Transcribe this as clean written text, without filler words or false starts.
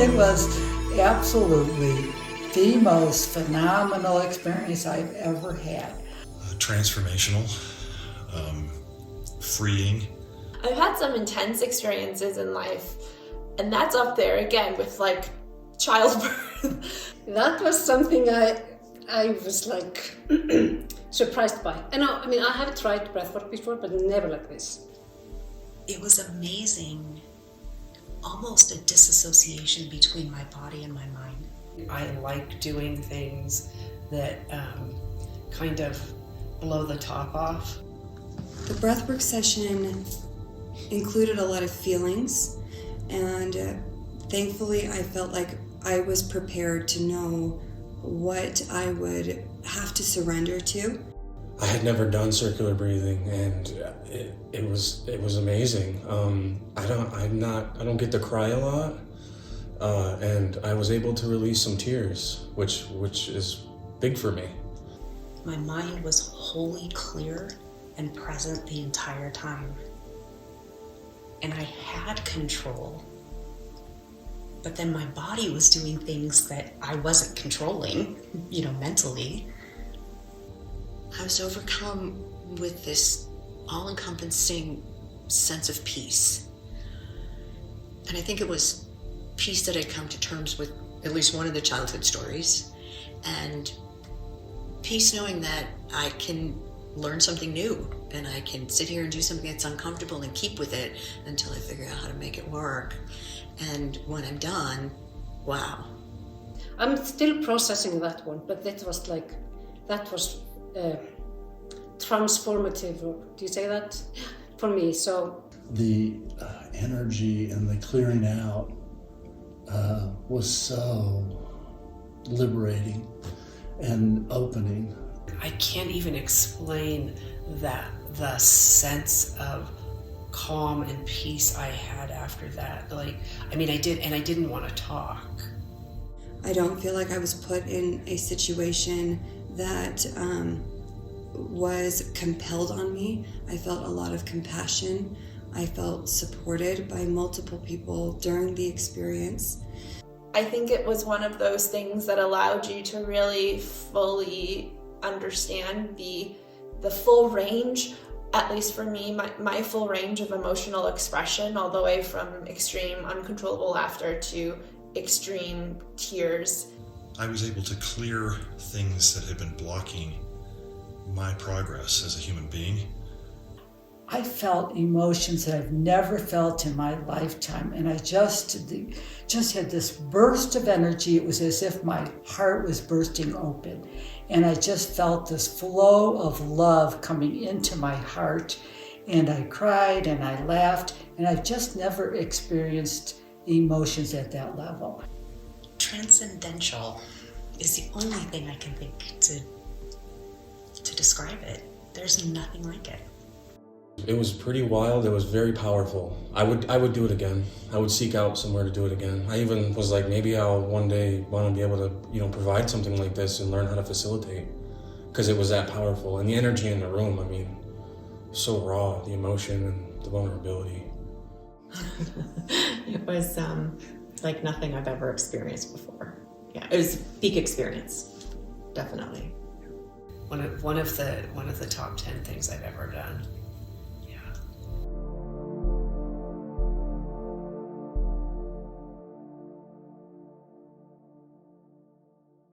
It was absolutely the most phenomenal experience I've ever had. Transformational, freeing. I've had some intense experiences in life, and that's up there again with like childbirth. That was something I was like surprised by. I have tried breathwork before, but never like this. It was amazing, almost a disassociation between my body and my mind. I like doing things that kind of blow the top off. The breathwork session included a lot of feelings, and thankfully I felt like I was prepared to know what I would have to surrender to. I had never done circular breathing, and it was amazing. I don't get to cry a lot, and I was able to release some tears, which is big for me. My mind was wholly clear and present the entire time, and I had control. But then my body was doing things that I wasn't controlling, mentally. I was overcome with this all-encompassing sense of peace. And I think it was peace that I'd come to terms with at least one of the childhood stories. And peace knowing that I can learn something new, and I can sit here and do something that's uncomfortable and keep with it until I figure out how to make it work. And when I'm done, wow. I'm still processing that one, but that was transformative. Do you say that? For me, so. The energy and the clearing out was so liberating and opening. I can't even explain the sense of calm and peace I had after that. I did, and I didn't want to talk. I don't feel like I was put in a situation that was compelled on me. I felt a lot of compassion. I felt supported by multiple people during the experience. I think it was one of those things that allowed you to really fully understand the full range, at least for me, my full range of emotional expression, all the way from extreme uncontrollable laughter to extreme tears. I was able to clear things that had been blocking my progress as a human being. I felt emotions that I've never felt in my lifetime, and I just had this burst of energy. It was as if my heart was bursting open, and I just felt this flow of love coming into my heart, and I cried and I laughed, and I've just never experienced emotions at that level. Transcendental is the only thing I can think to describe it. There's nothing like it. It was pretty wild. It was very powerful. I would do it again. I would seek out somewhere to do it again. I even was like, maybe I'll one day want to be able to, provide something like this and learn how to facilitate, because it was that powerful. And the energy in the room, so raw, the emotion and the vulnerability. It was like nothing I've ever experienced before. Yeah, it was a peak experience, definitely. One of the top 10 things I've ever done.